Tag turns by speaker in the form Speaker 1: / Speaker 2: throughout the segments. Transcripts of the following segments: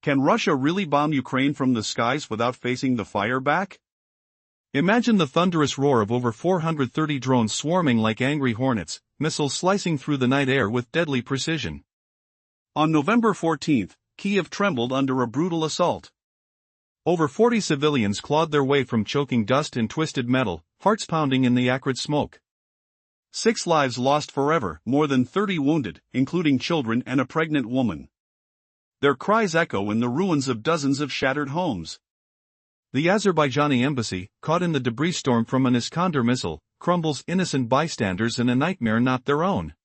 Speaker 1: Can Russia really bomb Ukraine from the skies without facing the fire back?
Speaker 2: Imagine the thunderous roar of over 430 drones swarming like angry hornets, missiles slicing through the night air with deadly precision.
Speaker 1: On November 14, Kiev trembled under a brutal assault.
Speaker 2: Over 40 civilians clawed their way from choking dust and twisted metal, hearts pounding in the acrid smoke.
Speaker 1: 6 lives lost forever, more than 30 wounded, including children and a pregnant woman. Their cries echo in the ruins of dozens of shattered homes.
Speaker 2: The Azerbaijani embassy, caught in the debris storm from an Iskander missile, crumbles innocent bystanders in a nightmare not their own.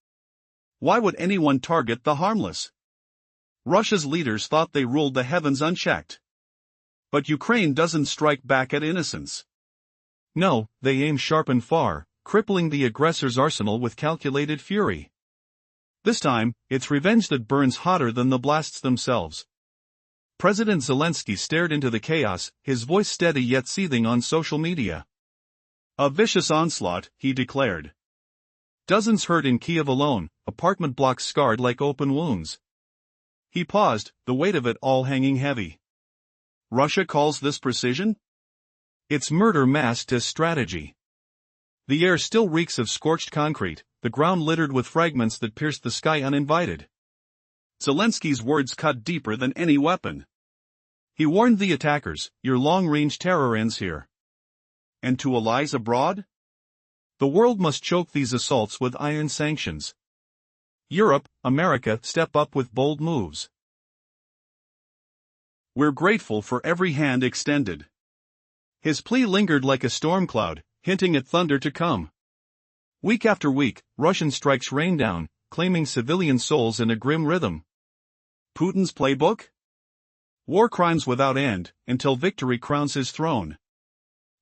Speaker 1: Why would anyone target the harmless? Russia's leaders thought they ruled the heavens unchecked. But Ukraine doesn't strike back at innocence.
Speaker 2: No, they aim sharp and far, crippling the aggressor's arsenal with calculated fury. This time, it's revenge that burns hotter than the blasts themselves. President Zelensky stared into the chaos, his voice steady yet seething on social media.
Speaker 1: A vicious onslaught, he declared.
Speaker 2: Dozens hurt in Kiev alone, apartment blocks scarred like open wounds.
Speaker 1: He paused, the weight of it all hanging heavy. Russia calls this precision?
Speaker 2: It's murder masked as strategy. The air still reeks of scorched concrete, the ground littered with fragments that pierced the sky uninvited.
Speaker 1: Zelensky's words cut deeper than any weapon. He warned the attackers, your long-range terror ends here. And to allies abroad?
Speaker 2: The world must choke these assaults with iron sanctions. Europe, America, step up with bold moves.
Speaker 1: We're grateful for every hand extended. His plea lingered like a storm cloud, hinting at thunder to come. Week after week, Russian strikes rain down, claiming civilian souls in a grim rhythm. Putin's playbook? War crimes without end, until victory crowns his throne.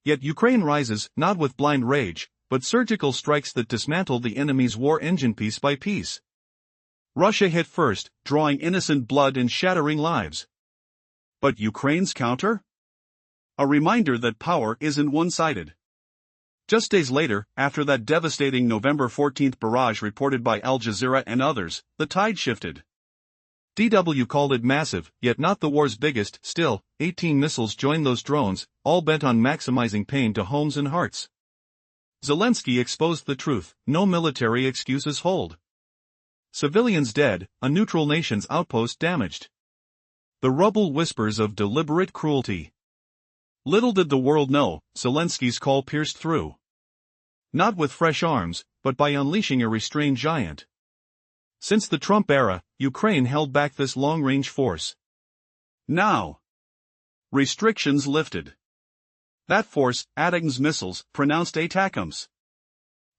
Speaker 1: Yet Ukraine rises, not with blind rage, but surgical strikes that dismantle the enemy's war engine piece by piece. Russia hit first, drawing innocent blood and shattering lives. But Ukraine's counter? A reminder that power isn't one-sided. Just days later, after that devastating November 14 barrage reported by Al Jazeera and others, the tide shifted. DW called it massive, yet not the war's biggest. Still, 18 missiles joined those drones, all bent on maximizing pain to homes and hearts. Zelensky exposed the truth, no military excuses hold. Civilians dead, a neutral nation's outpost damaged. The rubble whispers of deliberate cruelty. Little did the world know, Zelensky's call pierced through. Not with fresh arms, but by unleashing a restrained giant. Since the Trump era, Ukraine held back this long-range force. Now, restrictions lifted. That force, ATACMS missiles, pronounced ATACMS.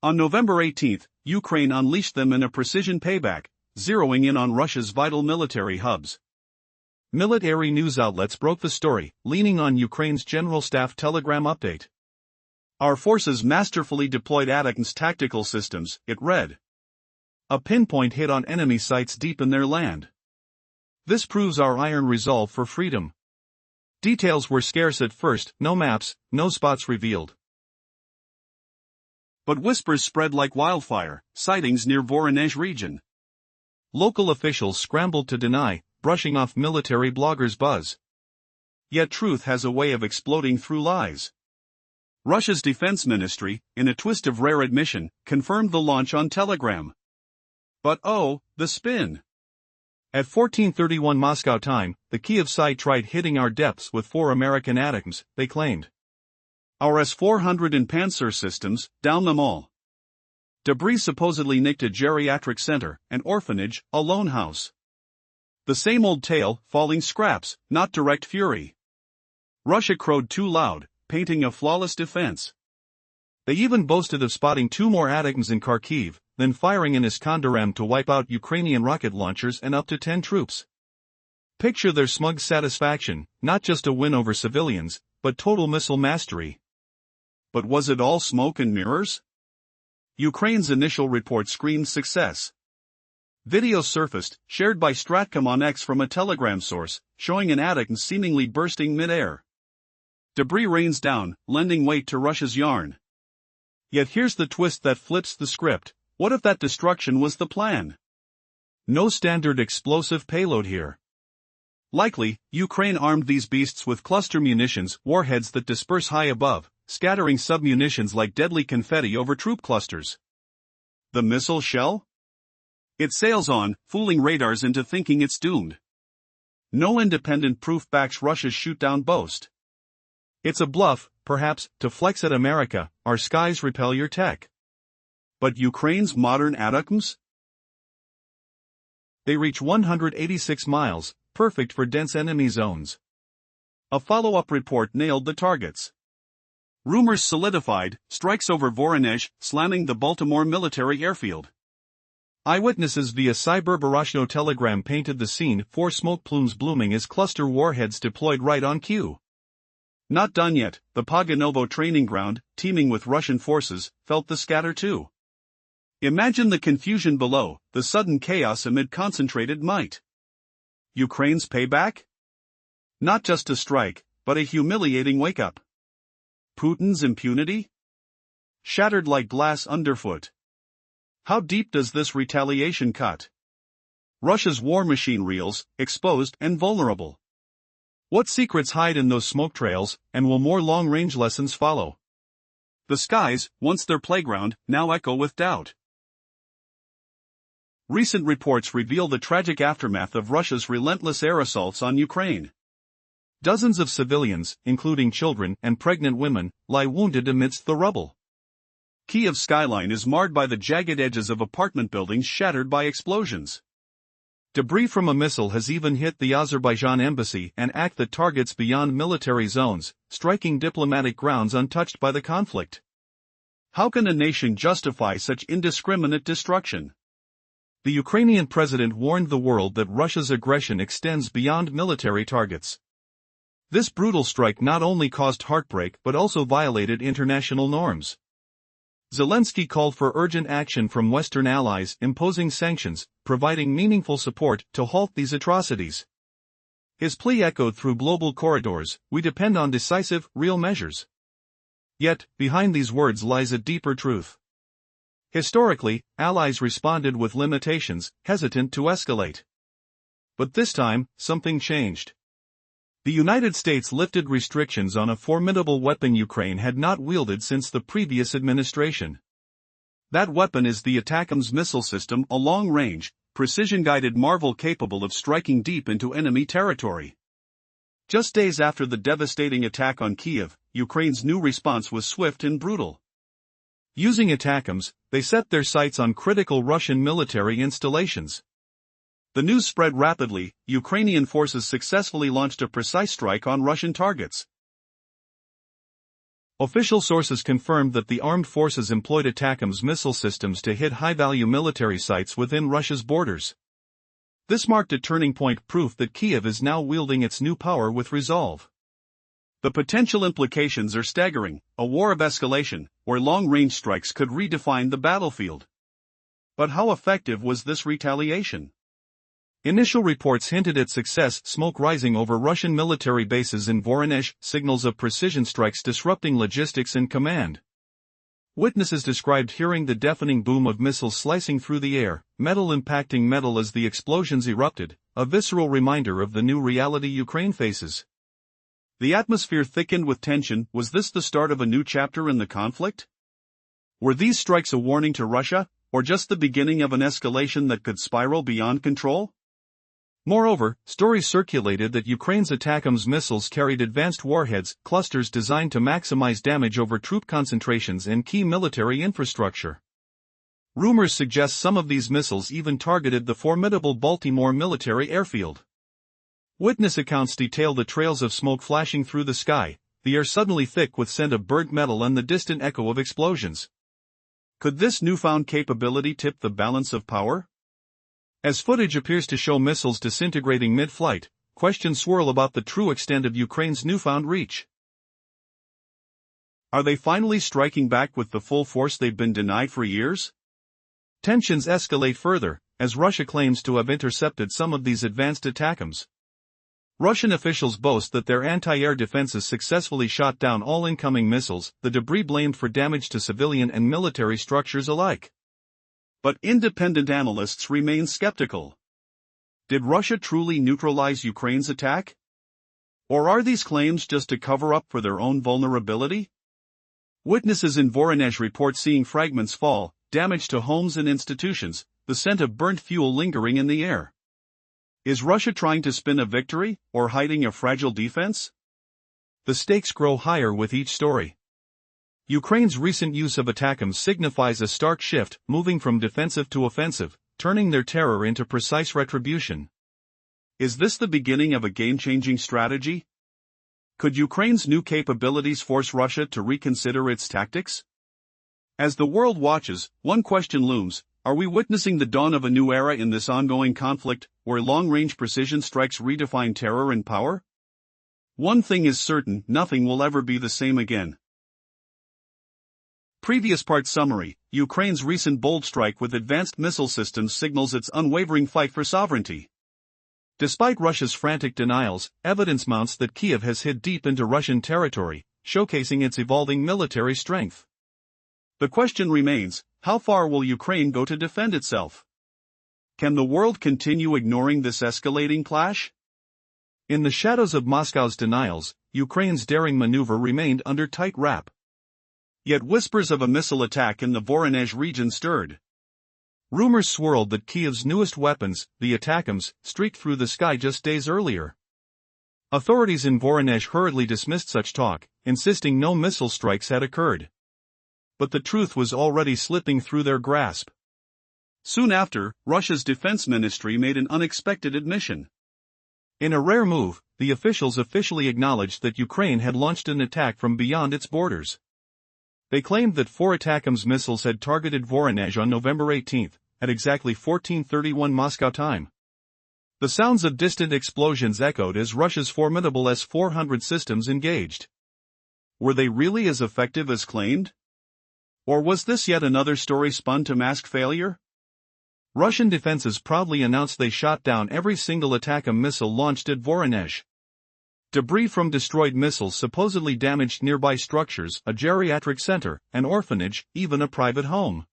Speaker 1: On November 18, Ukraine unleashed them in a precision payback, zeroing in on Russia's vital military hubs. Military news outlets broke the story, leaning on Ukraine's General Staff telegram update. Our forces masterfully deployed ATACMS tactical systems, it read. A pinpoint hit on enemy sites deep in their land. This proves our iron resolve for freedom. Details were scarce at first, no maps, no spots revealed. But whispers spread like wildfire, sightings near Voronezh region. Local officials scrambled to deny, brushing off military bloggers' buzz. Yet truth has a way of exploding through lies. Russia's defense ministry, in a twist of rare admission, confirmed the launch on Telegram. But oh, the spin. At 14:31 Moscow time, the Kiev side tried hitting our depths with 4 American ATACMS, they claimed. Our S-400 and Panzer systems, down them all. Debris supposedly nicked a geriatric center, an orphanage, a lone house. The same old tale, falling scraps, not direct fury. Russia crowed too loud, painting a flawless defense. They even boasted of spotting 2 more ATACMS in Kharkiv, then firing an Iskander-M to wipe out Ukrainian rocket launchers and up to 10 troops. Picture their smug satisfaction, not just a win over civilians, but total missile mastery. But was it all smoke and mirrors? Ukraine's initial report screamed success. Videos surfaced, shared by Stratcom on X from a Telegram source, showing an ATACMS seemingly bursting mid-air. Debris rains down, lending weight to Russia's yarn. Yet here's the twist that flips the script. What if that destruction was the plan? No standard explosive payload here.
Speaker 2: Likely, Ukraine armed these beasts with cluster munitions, warheads that disperse high above, scattering submunitions like deadly confetti over troop clusters. The missile shell? It sails on, fooling radars into thinking it's doomed. No independent proof backs Russia's shoot-down boast. It's a bluff, perhaps, to flex at America, our skies repel your tech. But Ukraine's modern ATACMS? They reach 186 miles, perfect for dense enemy zones. A follow-up report nailed the targets. Rumors solidified, strikes over Voronezh, slamming the Baltimore military airfield. Eyewitnesses via Cyberbarashno telegram painted the scene, 4 smoke plumes blooming as cluster warheads deployed right on cue. Not done yet, the Paganovo training ground, teeming with Russian forces, felt the scatter too. Imagine the confusion below, the sudden chaos amid concentrated might. Ukraine's payback? Not just a strike, but a humiliating wake-up. Putin's impunity? Shattered like glass underfoot. How deep does this retaliation cut? Russia's war machine reels, exposed and vulnerable. What secrets hide in those smoke trails, and will more long-range lessons follow? The skies, once their playground, now echo with doubt. Recent reports reveal the tragic aftermath of Russia's relentless air assaults on Ukraine. Dozens of civilians, including children and pregnant women, lie wounded amidst the rubble. Kiev's skyline is marred by the jagged edges of apartment buildings shattered by explosions. Debris from a missile has even hit the Azerbaijan embassy, an act that targets beyond military zones, striking diplomatic grounds untouched by the conflict. How can a nation justify such indiscriminate destruction? The Ukrainian president warned the world that Russia's aggression extends beyond military targets. This brutal strike not only caused heartbreak but also violated international norms. Zelensky called for urgent action from Western allies, imposing sanctions, providing meaningful support to halt these atrocities. His plea echoed through global corridors: we depend on decisive, real measures. Yet, behind these words lies a deeper truth. Historically, allies responded with limitations, hesitant to escalate. But this time, something changed. The United States lifted restrictions on a formidable weapon Ukraine had not wielded since the previous administration. That weapon is the ATACMS missile system, a long-range, precision-guided marvel capable of striking deep into enemy territory. Just days after the devastating attack on Kyiv, Ukraine's new response was swift and brutal. Using ATACMS, they set their sights on critical Russian military installations. The news spread rapidly. Ukrainian forces successfully launched a precise strike on Russian targets. Official sources confirmed that the armed forces employed ATACMS missile systems to hit high-value military sites within Russia's borders. This marked a turning point, proof that Kyiv is now wielding its new power with resolve. The potential implications are staggering: a war of escalation, where long-range strikes could redefine the battlefield. But how effective was this retaliation? Initial reports hinted at success: smoke rising over Russian military bases in Voronezh, signals of precision strikes disrupting logistics and command. Witnesses described hearing the deafening boom of missiles slicing through the air, metal impacting metal as the explosions erupted, a visceral reminder of the new reality Ukraine faces. The atmosphere thickened with tension. Was this the start of a new chapter in the conflict? Were these strikes a warning to Russia, or just the beginning of an escalation that could spiral beyond control? Moreover, stories circulated that Ukraine's ATACMS missiles carried advanced warheads, clusters designed to maximize damage over troop concentrations and key military infrastructure. Rumors suggest some of these missiles even targeted the formidable Baltimore military airfield. Witness accounts detail the trails of smoke flashing through the sky, the air suddenly thick with scent of burnt metal and the distant echo of explosions. Could this newfound capability tip the balance of power? As footage appears to show missiles disintegrating mid-flight, questions swirl about the true extent of Ukraine's newfound reach. Are they finally striking back with the full force they've been denied for years? Tensions escalate further, as Russia claims to have intercepted some of these advanced ATACMS. Russian officials boast that their anti-air defenses successfully shot down all incoming missiles, the debris blamed for damage to civilian and military structures alike. But independent analysts remain skeptical.
Speaker 1: Did Russia truly neutralize Ukraine's attack? Or are these claims just to cover up for their own vulnerability? Witnesses in Voronezh report seeing fragments fall, damage to homes and institutions, the scent of burnt fuel lingering in the air. Is Russia trying to spin a victory, or hiding a fragile defense? The stakes grow higher with each story. Ukraine's recent use of ATACMS signifies a stark shift, moving from defensive to offensive, turning their terror into precise retribution. Is this the beginning of a game-changing strategy? Could Ukraine's new capabilities force Russia to reconsider its tactics? As the world watches, one question looms: are we witnessing the dawn of a new era in this ongoing conflict, where long-range precision strikes redefine terror and power? One thing is certain: nothing will ever be the same again. Previous part summary: Ukraine's recent bold strike with advanced missile systems signals its unwavering fight for sovereignty. Despite Russia's frantic denials, evidence mounts that Kyiv has hit deep into Russian territory, showcasing its evolving military strength. The question remains: how far will Ukraine go to defend itself? Can the world continue ignoring this escalating clash? In the shadows of Moscow's denials, Ukraine's daring maneuver remained under tight wrap. Yet whispers of a missile attack in the Voronezh region stirred. Rumors swirled that Kyiv's newest weapons, the ATACMS, streaked through the sky just days earlier. Authorities in Voronezh hurriedly dismissed such talk, insisting no missile strikes had occurred. But the truth was already slipping through their grasp. Soon after, Russia's defense ministry made an unexpected admission. In a rare move, the officials officially acknowledged that Ukraine had launched an attack from beyond its borders. They claimed that 4 ATACMS missiles had targeted Voronezh on November 18, at exactly 14:31 Moscow time. The sounds of distant explosions echoed as Russia's formidable S-400 systems engaged. Were they really as effective as claimed? Or was this yet another story spun to mask failure? Russian defenses proudly announced they shot down every single ATACMS missile launched at Voronezh. Debris from destroyed missiles supposedly damaged nearby structures, a geriatric center, an orphanage, even a private home.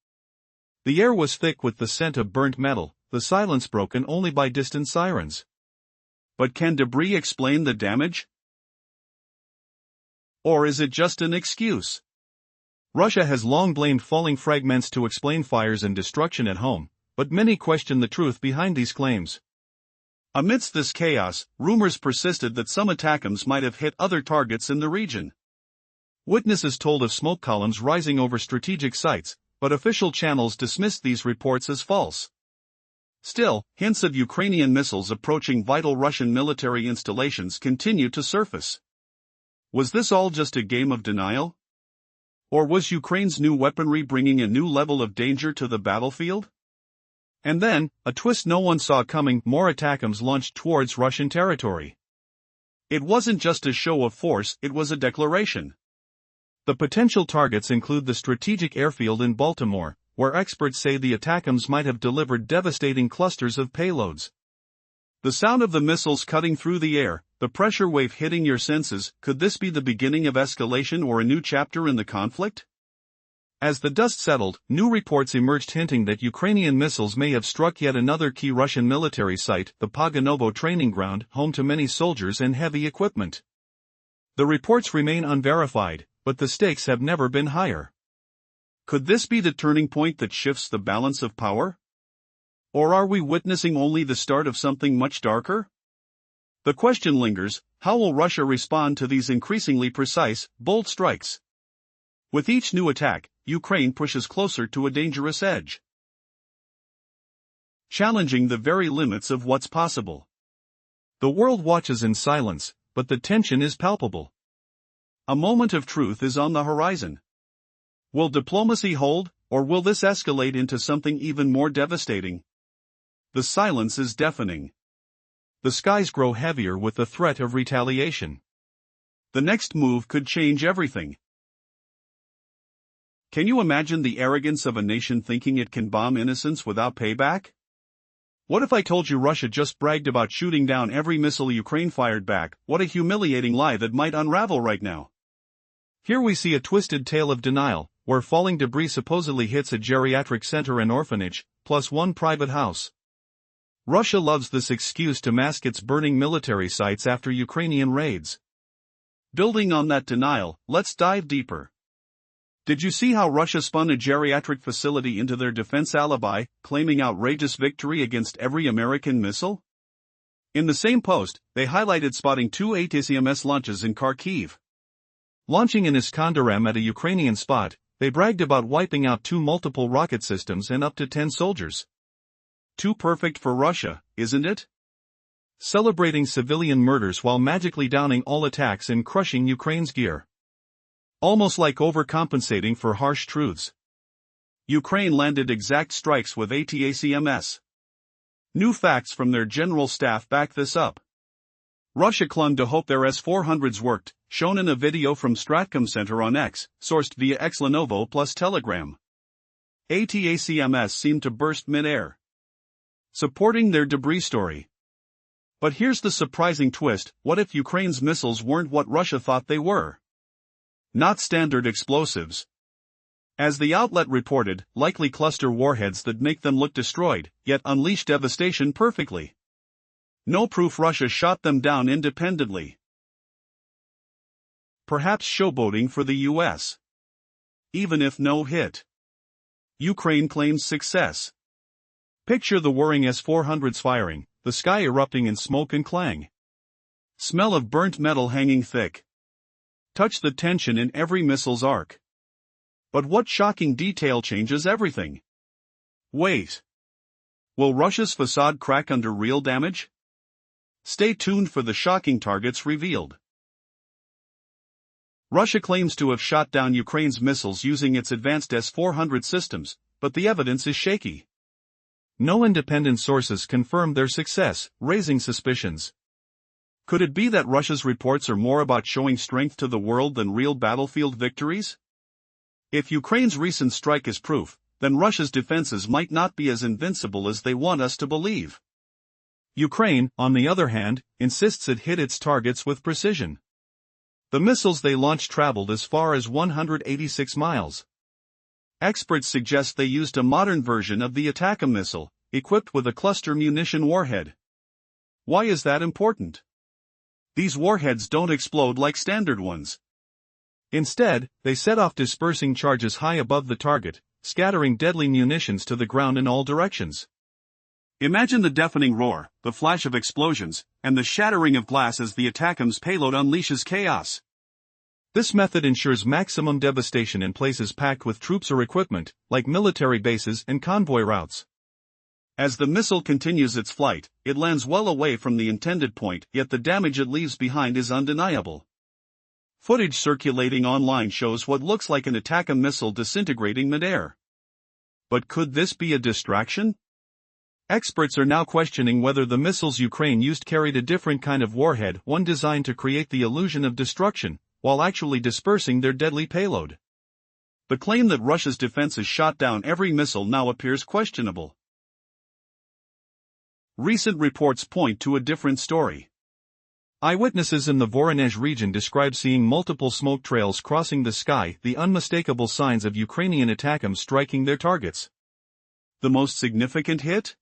Speaker 1: The air was thick with the scent of burnt metal, the silence broken only by distant sirens. But can debris explain the damage? Or is it just an excuse? Russia has long blamed falling fragments to explain fires and destruction at home, but many question the truth behind these claims. Amidst this chaos, rumors persisted that some ATACMS might have hit other targets in the region. Witnesses told of smoke columns rising over strategic sites, but official channels dismissed these reports as false. Still, hints of Ukrainian missiles approaching vital Russian military installations continue to surface. Was this all just a game of denial? Or was Ukraine's new weaponry bringing a new level of danger to the battlefield? And then, a twist no one saw coming: more ATACMS launched towards Russian territory. It wasn't just a show of force, it was a declaration. The potential targets include the strategic airfield in Baltimore, where experts say the ATACMS might have delivered devastating clusters of payloads. The sound of the missiles cutting through the air, the pressure wave hitting your senses, could this be the beginning of escalation or a new chapter in the conflict? As the dust settled, new reports emerged hinting that Ukrainian missiles may have struck yet another key Russian military site, the Poganovo training ground, home to many soldiers and heavy equipment. The reports remain unverified, but the stakes have never been higher. Could this be the turning point that shifts the balance of power? Or are we witnessing only the start of something much darker? The question lingers: how will Russia respond to these increasingly precise, bold strikes? With each new attack, Ukraine pushes closer to a dangerous edge, challenging the very limits of what's possible. The world watches in silence, but the tension is palpable. A moment of truth is on the horizon. Will diplomacy hold, or will this escalate into something even more devastating? The silence is deafening. The skies grow heavier with the threat of retaliation. The next move could change everything. Can you imagine the arrogance of a nation thinking it can bomb innocents without payback? What if I told you Russia just bragged about shooting down every missile Ukraine fired back? What a humiliating lie that might unravel right now. Here we see a twisted tale of denial, where falling debris supposedly hits a geriatric center and orphanage, plus one private house.
Speaker 2: Russia loves this excuse to mask its burning military sites after Ukrainian raids.
Speaker 1: Building on that denial, let's dive deeper. Did you see how Russia spun a geriatric facility into their defense alibi, claiming outrageous victory against every American missile? In the same post, they highlighted spotting 2 ATACMS launches in Kharkiv.
Speaker 2: Launching an Iskander-M at a Ukrainian spot, they bragged about wiping out 2 multiple rocket systems and up to 10 soldiers.
Speaker 1: Too perfect for Russia, isn't it?
Speaker 2: Celebrating civilian murders while magically downing all attacks and crushing Ukraine's gear.
Speaker 1: Almost like overcompensating for harsh truths. Ukraine landed exact strikes with ATACMS. New facts from their general staff back this up. Russia clung to hope their S-400s worked, shown in a video from Stratcom Center on X, sourced via Xlenovo plus Telegram. ATACMS seemed to burst mid-air, supporting their debris story. But here's the surprising twist: what if Ukraine's missiles weren't what Russia thought they were? Not standard explosives. As the outlet reported, likely cluster warheads that make them look destroyed, yet unleash devastation perfectly. No proof Russia shot them down independently. Perhaps showboating for the US. Even if no hit, Ukraine claims success. Picture the whirring S-400s firing, the sky erupting in smoke and clang. Smell of burnt metal hanging thick. Touch the tension in every missile's arc. But what shocking detail changes everything? Wait. Will Russia's facade crack under real damage? Stay tuned for the shocking targets revealed. Russia claims to have shot down Ukraine's missiles using its advanced S-400 systems, but the evidence is shaky.
Speaker 2: No independent sources confirm their success, raising suspicions.
Speaker 1: Could it be that Russia's reports are more about showing strength to the world than real battlefield victories? If Ukraine's recent strike is proof, then Russia's defenses might not be as invincible as they want us to believe.
Speaker 2: Ukraine, on the other hand, insists it hit its targets with precision. The missiles they launched traveled as far as 186 miles.
Speaker 1: Experts suggest they used a modern version of the ATACMS missile, equipped with a cluster munition warhead. Why is that important? These warheads don't explode like standard ones.
Speaker 2: Instead, they set off dispersing charges high above the target, scattering deadly munitions to the ground in all directions.
Speaker 1: Imagine the deafening roar, the flash of explosions, and the shattering of glass as the ATACMS payload unleashes chaos.
Speaker 2: This method ensures maximum devastation in places packed with troops or equipment, like military bases and convoy routes.
Speaker 1: As the missile continues its flight, it lands well away from the intended point, yet the damage it leaves behind is undeniable. Footage circulating online shows what looks like an ATACMS missile disintegrating midair. But could this be a distraction? Experts are now questioning whether the missiles Ukraine used carried a different kind of warhead, one designed to create the illusion of destruction, while actually dispersing their deadly payload. The claim that Russia's defenses shot down every missile now appears questionable. Recent reports point to a different story.
Speaker 2: Eyewitnesses in the Voronezh region describe seeing multiple smoke trails crossing the sky, the unmistakable signs of Ukrainian ATACMS striking their targets.
Speaker 1: The most significant hit?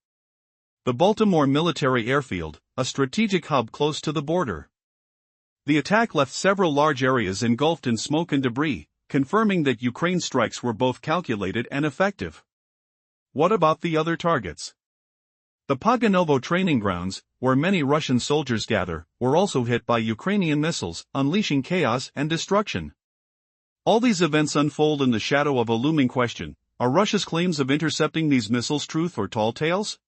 Speaker 2: The Baltimore military airfield, a strategic hub close to the border.
Speaker 1: The attack left several large areas engulfed in smoke and debris, confirming that Ukraine's strikes were both calculated and effective. What about the other targets?
Speaker 2: The Poganovo training grounds, where many Russian soldiers gather, were also hit by Ukrainian missiles, unleashing chaos and destruction.
Speaker 1: All these events unfold in the shadow of a looming question: are Russia's claims of intercepting these missiles truth or tall tales?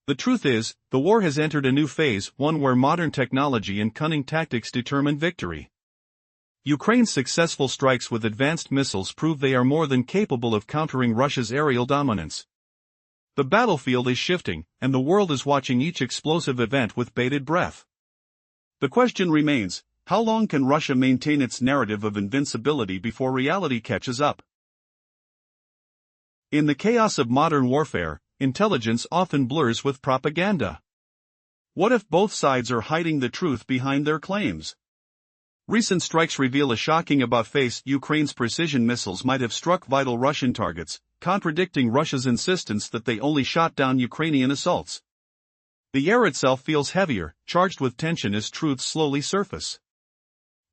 Speaker 2: The truth is, the war has entered a new phase, one where modern technology and cunning tactics determine victory. Ukraine's successful strikes with advanced missiles prove they are more than capable of countering Russia's aerial dominance. The battlefield is shifting, and the world is watching each explosive event with bated breath.
Speaker 1: The question remains: how long can Russia maintain its narrative of invincibility before reality catches up? In the chaos of modern warfare, intelligence often blurs with propaganda. What if both sides are hiding the truth behind their claims? Recent strikes reveal a shocking about-face: Ukraine's precision missiles might have struck vital Russian targets, contradicting Russia's insistence that they only shot down Ukrainian assaults.
Speaker 2: The air itself feels heavier, charged with tension as truths slowly surface.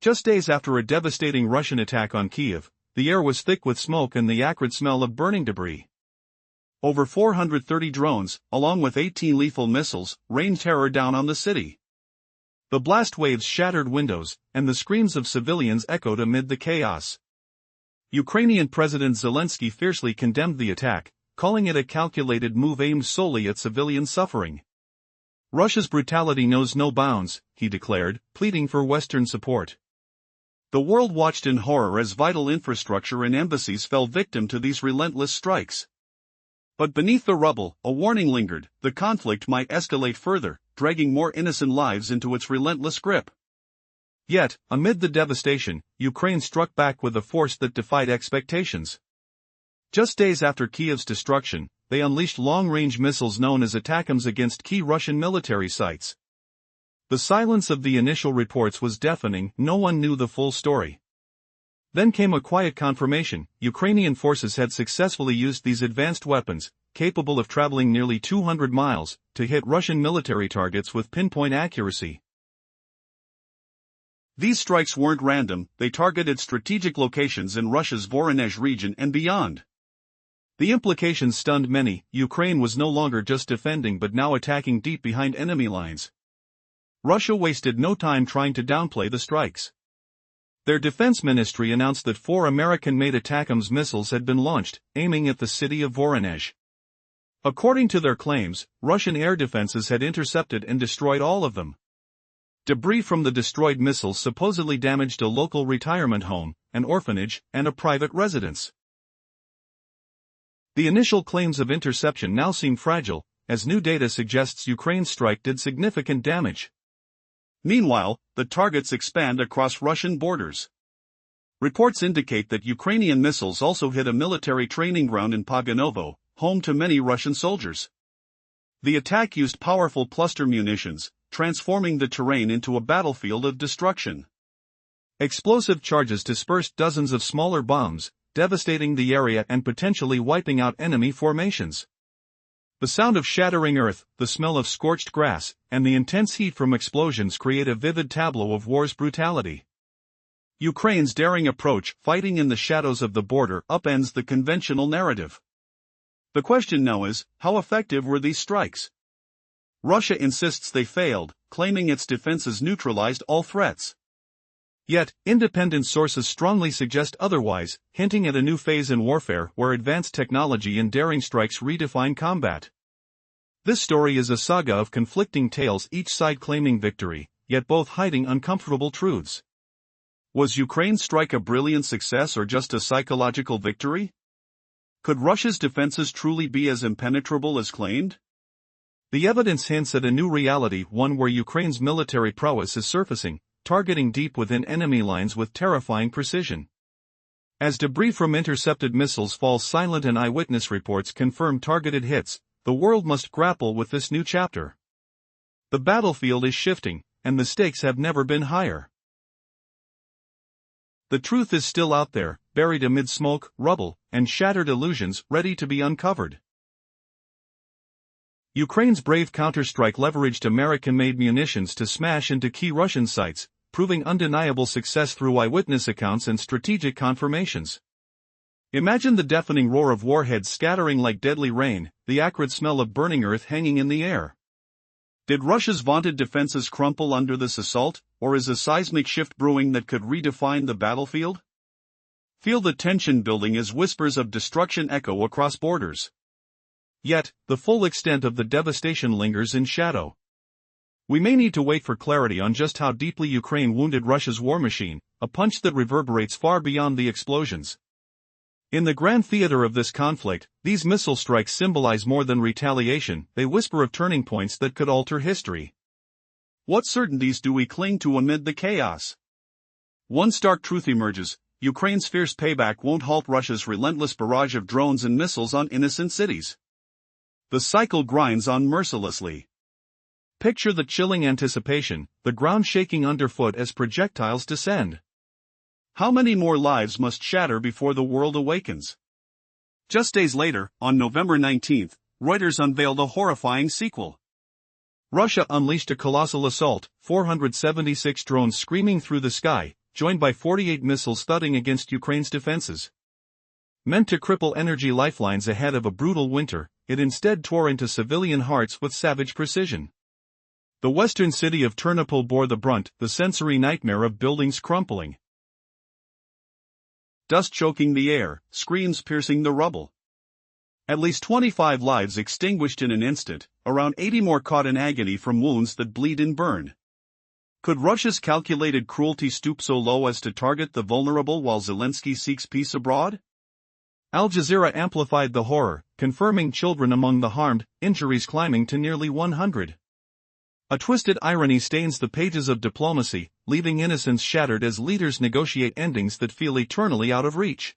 Speaker 2: Just days after a devastating Russian attack on Kiev, the air was thick with smoke and the acrid smell of burning debris. Over 430 drones, along with 18 lethal missiles, rained terror down on the city. The blast waves shattered windows, and the screams of civilians echoed amid the chaos. Ukrainian President Zelensky fiercely condemned the attack, calling it a calculated move aimed solely at civilian suffering. Russia's brutality knows no bounds, he declared, pleading for Western support. The world watched in horror as vital infrastructure and embassies fell victim to these relentless strikes. But beneath the rubble, a warning lingered: the conflict might escalate further, dragging more innocent lives into its relentless grip. Yet, amid the devastation, Ukraine struck back with a force that defied expectations. Just days after Kiev's destruction, they unleashed long-range missiles known as ATACMS against key Russian military sites. The silence of the initial reports was deafening, no one knew the full story. Then came a quiet confirmation: Ukrainian forces had successfully used these advanced weapons, capable of traveling nearly 200 miles, to hit Russian military targets with pinpoint accuracy. These strikes weren't random, they targeted strategic locations in Russia's Voronezh region and beyond. The implications stunned many. Ukraine was no longer just defending but now attacking deep behind enemy lines. Russia wasted no time trying to downplay the strikes. Their defense ministry announced that 4 American-made ATACMS missiles had been launched, aiming at the city of Voronezh. According to their claims, Russian air defenses had intercepted and destroyed all of them. Debris from the destroyed missiles supposedly damaged a local retirement home, an orphanage, and a private residence. The initial claims of interception now seem fragile, as new data suggests Ukraine's strike did significant damage. Meanwhile, the targets expand across Russian borders. Reports indicate that Ukrainian missiles also hit a military training ground in Poganovo, home to many Russian soldiers. The attack used powerful cluster munitions, transforming the terrain into a battlefield of destruction. Explosive charges dispersed dozens of smaller bombs, devastating the area and potentially wiping out enemy formations. The sound of shattering earth, the smell of scorched grass, and the intense heat from explosions create a vivid tableau of war's brutality. Ukraine's daring approach, fighting in the shadows of the border, upends the conventional narrative. The question now is, how effective were these strikes? Russia insists they failed, claiming its defenses neutralized all threats. Yet, independent sources strongly suggest otherwise, hinting at a new phase in warfare where advanced technology and daring strikes redefine combat. This story is a saga of conflicting tales, each side claiming victory, yet both hiding uncomfortable truths. Was Ukraine's strike a brilliant success or just a psychological victory? Could Russia's defenses truly be as impenetrable as claimed? The evidence hints at a new reality, one where Ukraine's military prowess is surfacing, targeting deep within enemy lines with terrifying precision. As debris from intercepted missiles falls silent and eyewitness reports confirm targeted hits, the world must grapple with this new chapter. The battlefield is shifting, and the stakes have never been higher. The truth is still out there, buried amid smoke, rubble, and shattered illusions, ready to be uncovered. Ukraine's brave counterstrike leveraged American-made munitions to smash into key Russian sites, proving undeniable success through eyewitness accounts and strategic confirmations. Imagine the deafening roar of warheads scattering like deadly rain, the acrid smell of burning earth hanging in the air. Did Russia's vaunted defenses crumple under this assault, or is a seismic shift brewing that could redefine the battlefield? Feel the tension building as whispers of destruction echo across borders. Yet, the full extent of the devastation lingers in shadow. We may need to wait for clarity on just how deeply Ukraine wounded Russia's war machine, a punch that reverberates far beyond the explosions. In the grand theater of this conflict, these missile strikes symbolize more than retaliation, they whisper of turning points that could alter history. What certainties do we cling to amid the chaos? One stark truth emerges: Ukraine's fierce payback won't halt Russia's relentless barrage of drones and missiles on innocent cities. The cycle grinds on mercilessly. Picture the chilling anticipation, the ground shaking underfoot as projectiles descend. How many more lives must shatter before the world awakens? Just days later, on November 19, Reuters unveiled a horrifying sequel.
Speaker 1: Russia unleashed a colossal assault, 476 drones screaming through the sky, joined by 48 missiles thudding against Ukraine's defenses. Meant to cripple energy lifelines ahead of a brutal winter, it instead tore into civilian hearts with savage precision. The western city of Ternopil bore the brunt, the sensory nightmare of buildings crumbling. Dust choking the air, screams piercing the rubble. At least 25 lives extinguished in an instant, around 80 more caught in agony from wounds that bleed and burn. Could Russia's calculated cruelty stoop so low as to target the vulnerable while Zelensky seeks peace abroad? Al Jazeera amplified the horror, confirming children among the harmed, injuries climbing to nearly 100. A twisted irony stains the pages of diplomacy, leaving innocence shattered as leaders negotiate endings that feel eternally out of reach.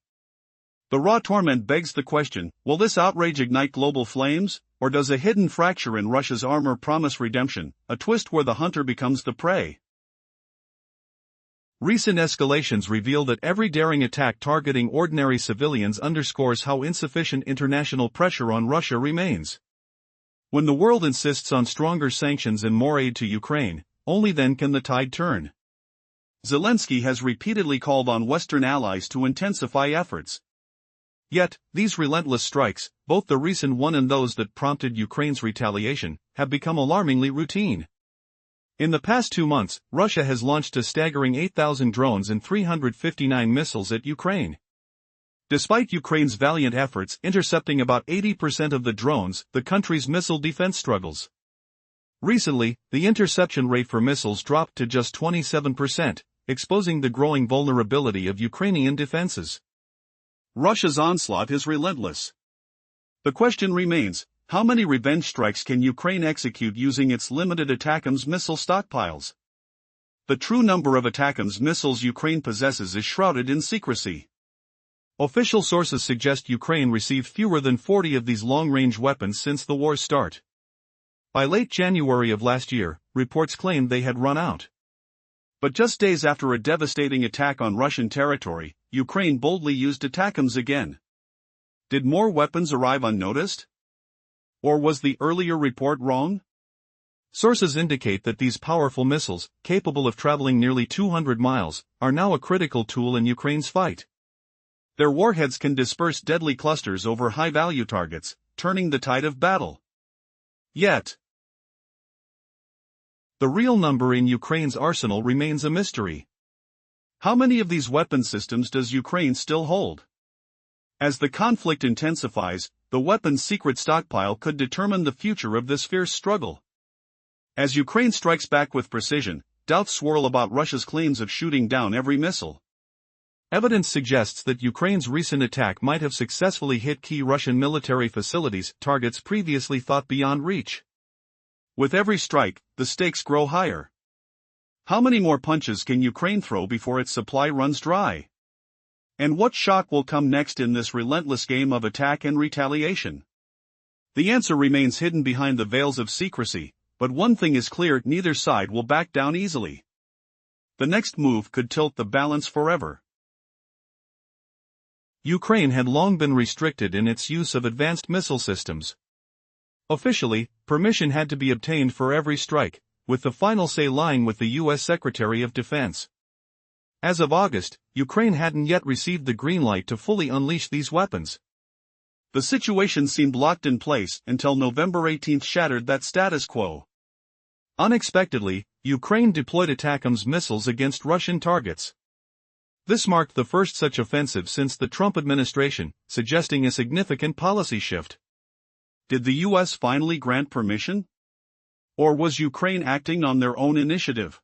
Speaker 1: The raw torment begs the question, will this outrage ignite global flames, or does a hidden fracture in Russia's armor promise redemption, a twist where the hunter becomes the prey? Recent escalations reveal that every daring attack targeting ordinary civilians underscores how insufficient international pressure on Russia remains. When the world insists on stronger sanctions and more aid to Ukraine, only then can the tide turn. Zelensky has repeatedly called on Western allies to intensify efforts. Yet, these relentless strikes, both the recent one and those that prompted Ukraine's retaliation, have become alarmingly routine. In the past 2 months, Russia has launched a staggering 8,000 drones and 359 missiles at Ukraine. Despite Ukraine's valiant efforts intercepting about 80% of the drones, the country's missile defense struggles. Recently, the interception rate for missiles dropped to just 27%, exposing the growing vulnerability of Ukrainian defenses. Russia's onslaught is relentless. The question remains, how many revenge strikes can Ukraine execute using its limited ATACMS missile stockpiles? The true number of ATACMS missiles Ukraine possesses is shrouded in secrecy. Official sources suggest Ukraine received fewer than 40 of these long-range weapons since the war's start. By late January of last year, reports claimed they had run out. But just days after a devastating attack on Russian territory, Ukraine boldly used ATACMS again. Did more weapons arrive unnoticed? Or was the earlier report wrong? Sources indicate that these powerful missiles, capable of traveling nearly 200 miles, are now a critical tool in Ukraine's fight. Their warheads can disperse deadly clusters over high-value targets, turning the tide of battle. Yet, the real number in Ukraine's arsenal remains a mystery. How many of these weapon systems does Ukraine still hold? As the conflict intensifies, the weapons' secret stockpile could determine the future of this fierce struggle. As Ukraine strikes back with precision, doubts swirl about Russia's claims of shooting down every missile. Evidence suggests that Ukraine's recent attack might have successfully hit key Russian military facilities, targets previously thought beyond reach. With every strike, the stakes grow higher. How many more punches can Ukraine throw before its supply runs dry? And what shock will come next in this relentless game of attack and retaliation? The answer remains hidden behind the veils of secrecy, but one thing is clear: neither side will back down easily. The next move could tilt the balance forever. Ukraine had long been restricted in its use of advanced missile systems. Officially, permission had to be obtained for every strike, with the final say lying with the U.S. Secretary of Defense. As of August, Ukraine hadn't yet received the green light to fully unleash these weapons. The situation seemed locked in place until November 18 shattered that status quo. Unexpectedly, Ukraine deployed ATACMS missiles against Russian targets. This marked the first such offensive since the Trump administration, suggesting a significant policy shift. Did the U.S. finally grant permission? Or was Ukraine acting on their own initiative?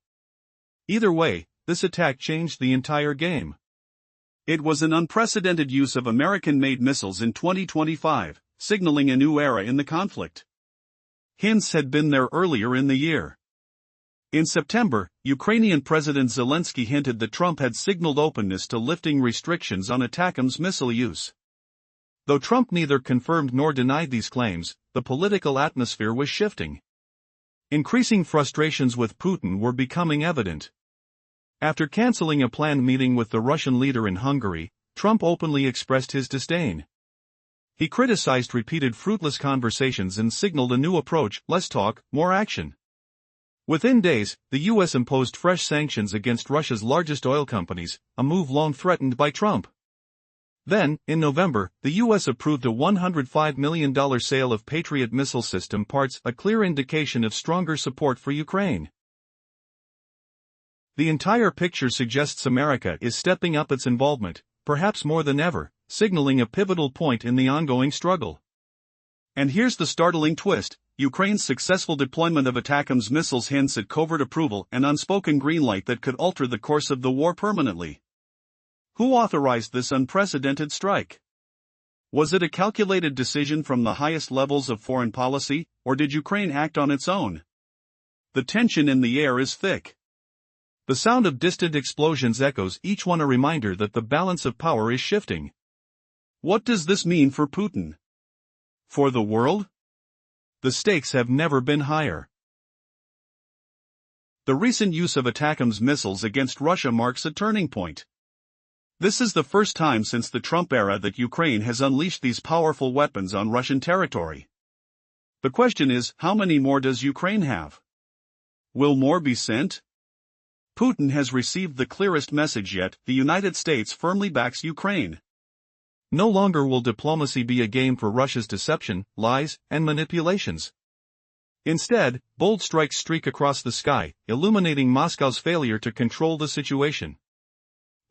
Speaker 1: Either way, this attack changed the entire game. It was an unprecedented use of American-made missiles in 2025, signaling a new era in the conflict. Hints had been there earlier in the year. In September, Ukrainian President Zelensky hinted that Trump had signaled openness to lifting restrictions on ATACMS missile use. Though Trump neither confirmed nor denied these claims, the political atmosphere was shifting. Increasing frustrations with Putin were becoming evident. After canceling a planned meeting with the Russian leader in Hungary, Trump openly expressed his disdain. He criticized repeated fruitless conversations and signaled a new approach: less talk, more action.
Speaker 2: Within days, the US imposed fresh sanctions against Russia's largest oil companies, a move long threatened by Trump. Then, in November, the US approved a $105 million sale of Patriot missile system parts, a clear indication of stronger support for Ukraine. The entire picture suggests America is stepping up its involvement, perhaps more than ever, signaling a pivotal point in the ongoing struggle. And here's the startling twist: Ukraine's successful deployment of ATACMS missiles hints at covert approval and unspoken green light that could alter the course of the war permanently. Who authorized this unprecedented strike? Was it a calculated decision from the highest levels of foreign policy, or did Ukraine act on its own? The tension in the air is thick. The sound of distant explosions echoes, each one a reminder that the balance of power is shifting. What does this mean for Putin? For the world? The stakes have never been higher. The recent use of ATACMS missiles against Russia marks a turning point. This is the first time since the Trump era that Ukraine has unleashed these powerful weapons on Russian territory. The question is, how many more does Ukraine have? Will more be sent? Putin has received the clearest message yet: the United States firmly backs Ukraine. No longer will diplomacy be a game for Russia's deception, lies, and manipulations. Instead, bold strikes streak across the sky, illuminating Moscow's failure to control the situation.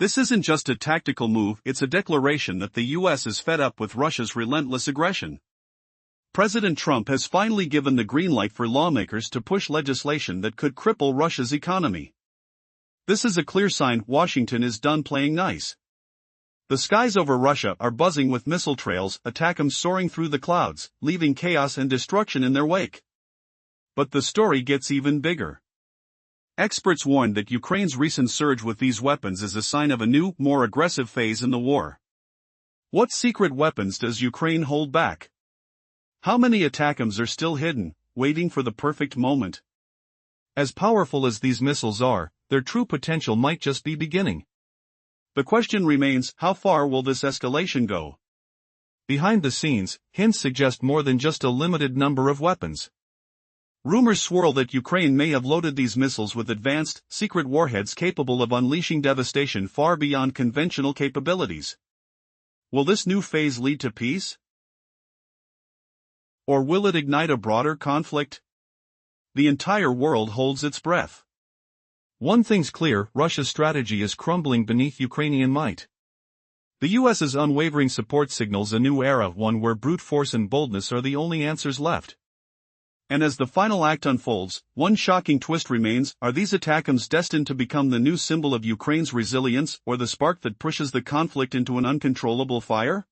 Speaker 2: This isn't just a tactical move, it's a declaration that the US is fed up with Russia's relentless aggression. President Trump has finally given the green light for lawmakers to push legislation that could cripple Russia's economy. This is a clear sign Washington is done playing nice. The skies over Russia are buzzing with missile trails, ATACMS soaring through the clouds, leaving chaos and destruction in their wake. But the story gets even bigger. Experts warn that Ukraine's recent surge with these weapons is a sign of a new, more aggressive phase in the war. What secret weapons does Ukraine hold back? How many ATACMS are still hidden, waiting for the perfect moment? As powerful as these missiles are, their true potential might just be beginning. The question remains, how far will this escalation go? Behind the scenes, hints suggest more than just a limited number of weapons. Rumors swirl that Ukraine may have loaded these missiles with advanced, secret warheads capable of unleashing devastation far beyond conventional capabilities. Will this new phase lead to peace? Or will it ignite a broader conflict? The entire world holds its breath. One thing's clear: Russia's strategy is crumbling beneath Ukrainian might. The US's unwavering support signals a new era, one where brute force and boldness are the only answers left. And as the final act unfolds, one shocking twist remains: are these ATACMS destined to become the new symbol of Ukraine's resilience, or the spark that pushes the conflict into an uncontrollable fire?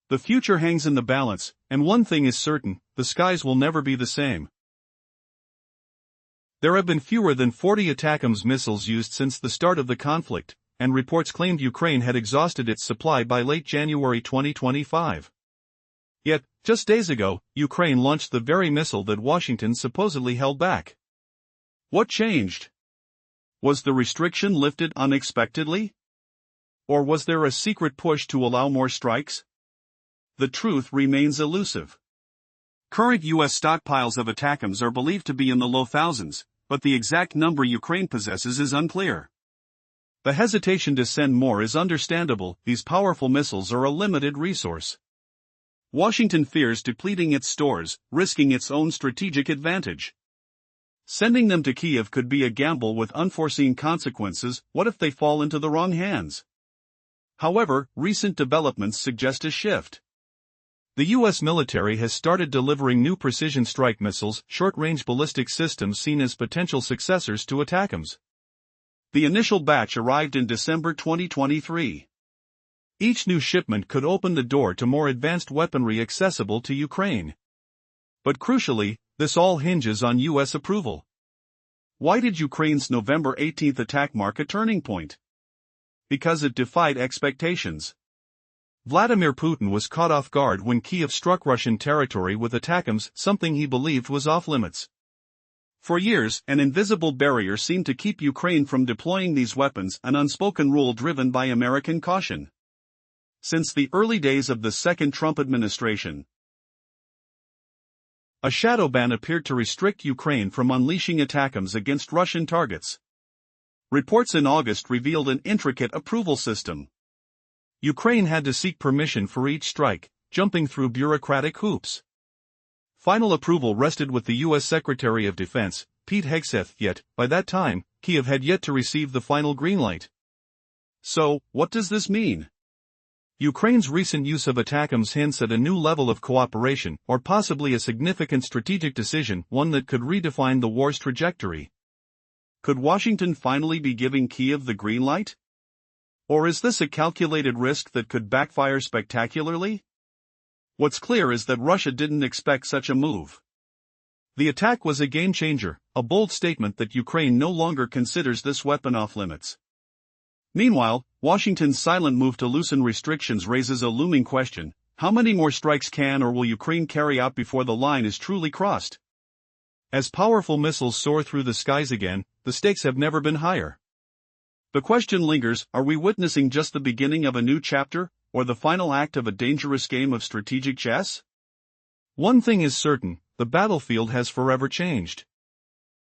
Speaker 2: The future hangs in the balance, and one thing is certain: the skies will never be the same. There have been fewer than 40 ATACMS missiles used since the start of the conflict, and reports claimed Ukraine had exhausted its supply by late January 2025. Yet, just days ago, Ukraine launched the very missile that Washington supposedly held back. What changed? Was the restriction lifted unexpectedly? Or was there a secret push to allow more strikes? The truth remains elusive. Current U.S. stockpiles of ATACMS are believed to be in the low thousands, but the exact number Ukraine possesses is unclear. The hesitation to send more is understandable. These powerful missiles are a limited resource. Washington fears depleting its stores, risking its own strategic advantage. Sending them to Kiev could be a gamble with unforeseen consequences. What if they fall into the wrong hands? However, recent developments suggest a shift. The U.S. military has started delivering new precision strike missiles, short-range ballistic systems seen as potential successors to ATACMS. The initial batch arrived in December 2023. Each new shipment could open the door to more advanced weaponry accessible to Ukraine. But crucially, this all hinges on U.S. approval. Why did Ukraine's November 18 attack mark a turning point? Because it defied expectations. Vladimir Putin was caught off guard when Kiev struck Russian territory with ATACMS, something he believed was off-limits. For years, an invisible barrier seemed to keep Ukraine from deploying these weapons, an unspoken rule driven by American caution. Since the early days of the second Trump administration,
Speaker 1: A shadow ban appeared to restrict Ukraine from unleashing ATACMS against Russian targets. Reports in August revealed an intricate approval system. Ukraine had to seek permission for each strike, jumping through bureaucratic hoops. Final approval rested with the U.S. Secretary of Defense, Pete Hegseth, yet, by that time, Kyiv had yet to receive the final green light. So, what does this mean? Ukraine's recent use of ATACMS hints at a new level of cooperation, or possibly a significant strategic decision, one that could redefine the war's trajectory. Could Washington finally be giving Kyiv the green light? Or is this a calculated risk that could backfire spectacularly? What's clear is that Russia didn't expect such a move. The attack was a game-changer, a bold statement that Ukraine no longer considers this weapon off limits. Meanwhile, Washington's silent move to loosen restrictions raises a looming question: how many more strikes can or will Ukraine carry out before the line is truly crossed? As powerful missiles soar through the skies again, the stakes have never been higher. The question lingers: are we witnessing just the beginning of a new chapter, or the final act of a dangerous game of strategic chess? One thing is certain: the battlefield has forever changed.